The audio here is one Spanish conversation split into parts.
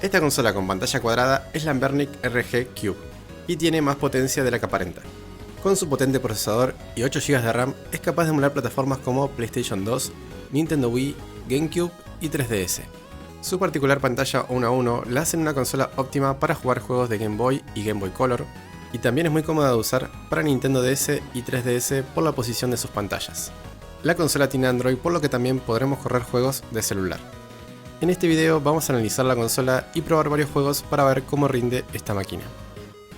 Esta consola con pantalla cuadrada es la Anbernic RG Cube y tiene más potencia de la que aparenta. Con su potente procesador y 8 GB de RAM es capaz de emular plataformas como PlayStation 2, Nintendo Wii, GameCube y 3DS. Su particular pantalla 1:1 la hacen una consola óptima para jugar juegos de Game Boy y Game Boy Color, y también es muy cómoda de usar para Nintendo DS y 3DS por la posición de sus pantallas. La consola tiene Android, por lo que también podremos correr juegos de celular. En este video vamos a analizar la consola y probar varios juegos para ver cómo rinde esta máquina.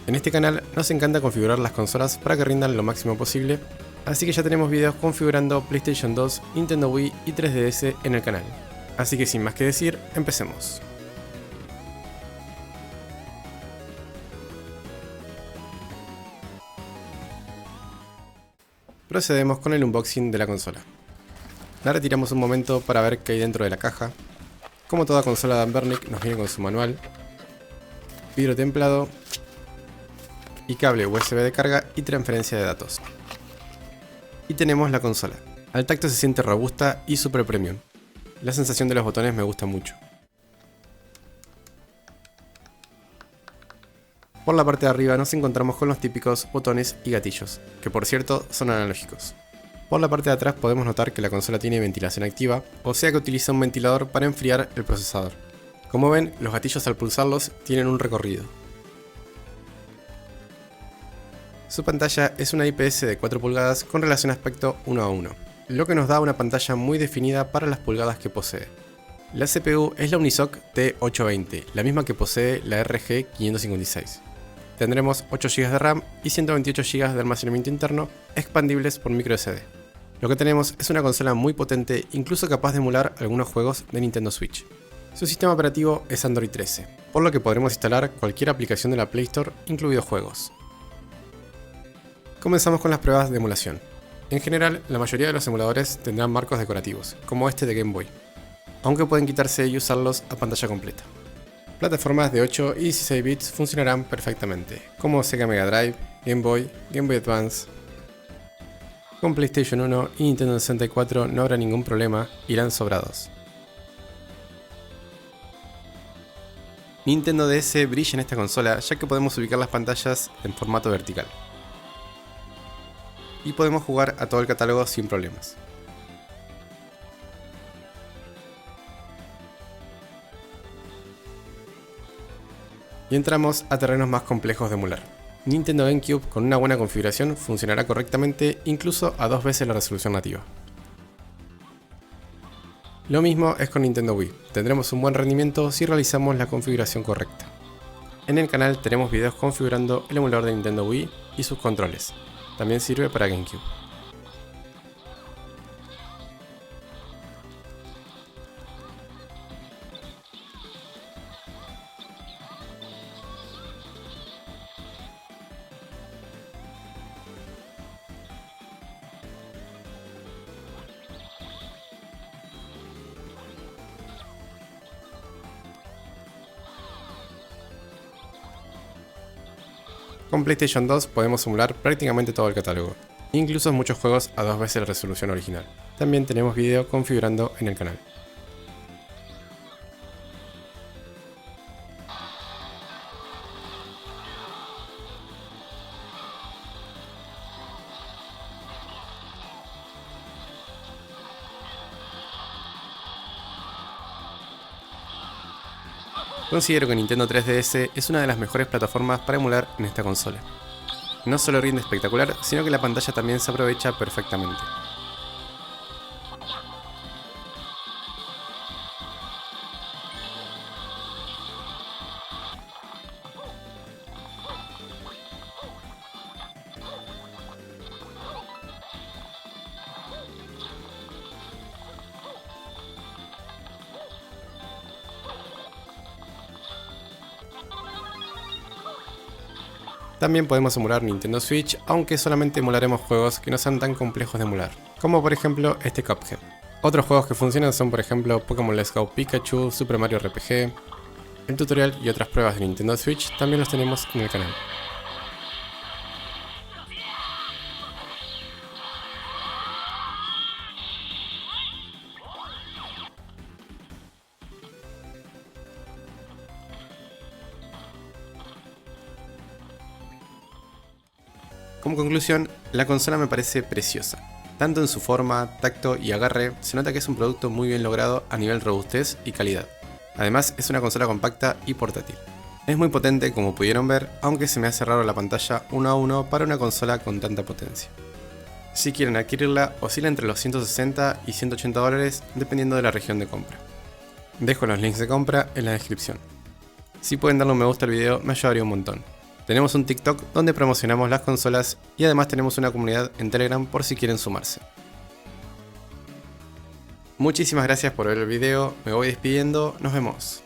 En este canal nos encanta configurar las consolas para que rindan lo máximo posible, así que ya tenemos videos configurando PlayStation 2, Nintendo Wii y 3DS en el canal. Así que sin más que decir, empecemos. Procedemos con el unboxing de la consola. La retiramos un momento para ver qué hay dentro de la caja. Como toda consola de Anbernic, nos viene con su manual, vidrio templado y cable USB de carga y transferencia de datos. Y tenemos la consola. Al tacto se siente robusta y super premium. La sensación de los botones me gusta mucho. Por la parte de arriba nos encontramos con los típicos botones y gatillos, que por cierto son analógicos. Por la parte de atrás podemos notar que la consola tiene ventilación activa, o sea que utiliza un ventilador para enfriar el procesador. Como ven, los gatillos al pulsarlos tienen un recorrido. Su pantalla es una IPS de 4 pulgadas con relación aspecto 1:1, lo que nos da una pantalla muy definida para las pulgadas que posee. La CPU es la Unisoc T820, la misma que posee la RG 556. Tendremos 8 GB de RAM y 128 GB de almacenamiento interno expandibles por microSD. Lo que tenemos es una consola muy potente, incluso capaz de emular algunos juegos de Nintendo Switch. Su sistema operativo es Android 13, por lo que podremos instalar cualquier aplicación de la Play Store, incluidos juegos. Comenzamos con las pruebas de emulación. En general, la mayoría de los emuladores tendrán marcos decorativos, como este de Game Boy, aunque pueden quitarse y usarlos a pantalla completa. Plataformas de 8 y 16 bits funcionarán perfectamente, como Sega Mega Drive, Game Boy Advance. Con PlayStation 1 y Nintendo 64 no habrá ningún problema, irán sobrados. Nintendo DS brilla en esta consola, ya que podemos ubicar las pantallas en formato vertical. Y podemos jugar a todo el catálogo sin problemas. Y entramos a terrenos más complejos de emular. Nintendo GameCube con una buena configuración funcionará correctamente incluso a 2 veces la resolución nativa. Lo mismo es con Nintendo Wii, tendremos un buen rendimiento si realizamos la configuración correcta. En el canal tenemos videos configurando el emulador de Nintendo Wii y sus controles, también sirve para GameCube. Con PlayStation 2 podemos emular prácticamente todo el catálogo, incluso muchos juegos a 2 veces la resolución original. También tenemos video configurando en el canal. Considero que Nintendo 3DS es una de las mejores plataformas para emular en esta consola. No solo rinde espectacular, sino que la pantalla también se aprovecha perfectamente. También podemos emular Nintendo Switch, aunque solamente emularemos juegos que no sean tan complejos de emular, como por ejemplo este Cuphead. Otros juegos que funcionan son por ejemplo Pokémon Let's Go Pikachu, Super Mario RPG. El tutorial y otras pruebas de Nintendo Switch también los tenemos en el canal. Como conclusión, la consola me parece preciosa. Tanto en su forma, tacto y agarre, se nota que es un producto muy bien logrado a nivel robustez y calidad. Además, es una consola compacta y portátil. Es muy potente como pudieron ver, aunque se me hace raro la pantalla 1 a 1 para una consola con tanta potencia. Si quieren adquirirla, oscila entre los 160 y 180 dólares dependiendo de la región de compra. Dejo los links de compra en la descripción. Si pueden darle un me gusta al video me ayudaría un montón. Tenemos un TikTok donde promocionamos las consolas y además tenemos una comunidad en Telegram por si quieren sumarse. Muchísimas gracias por ver el video, me voy despidiendo, nos vemos.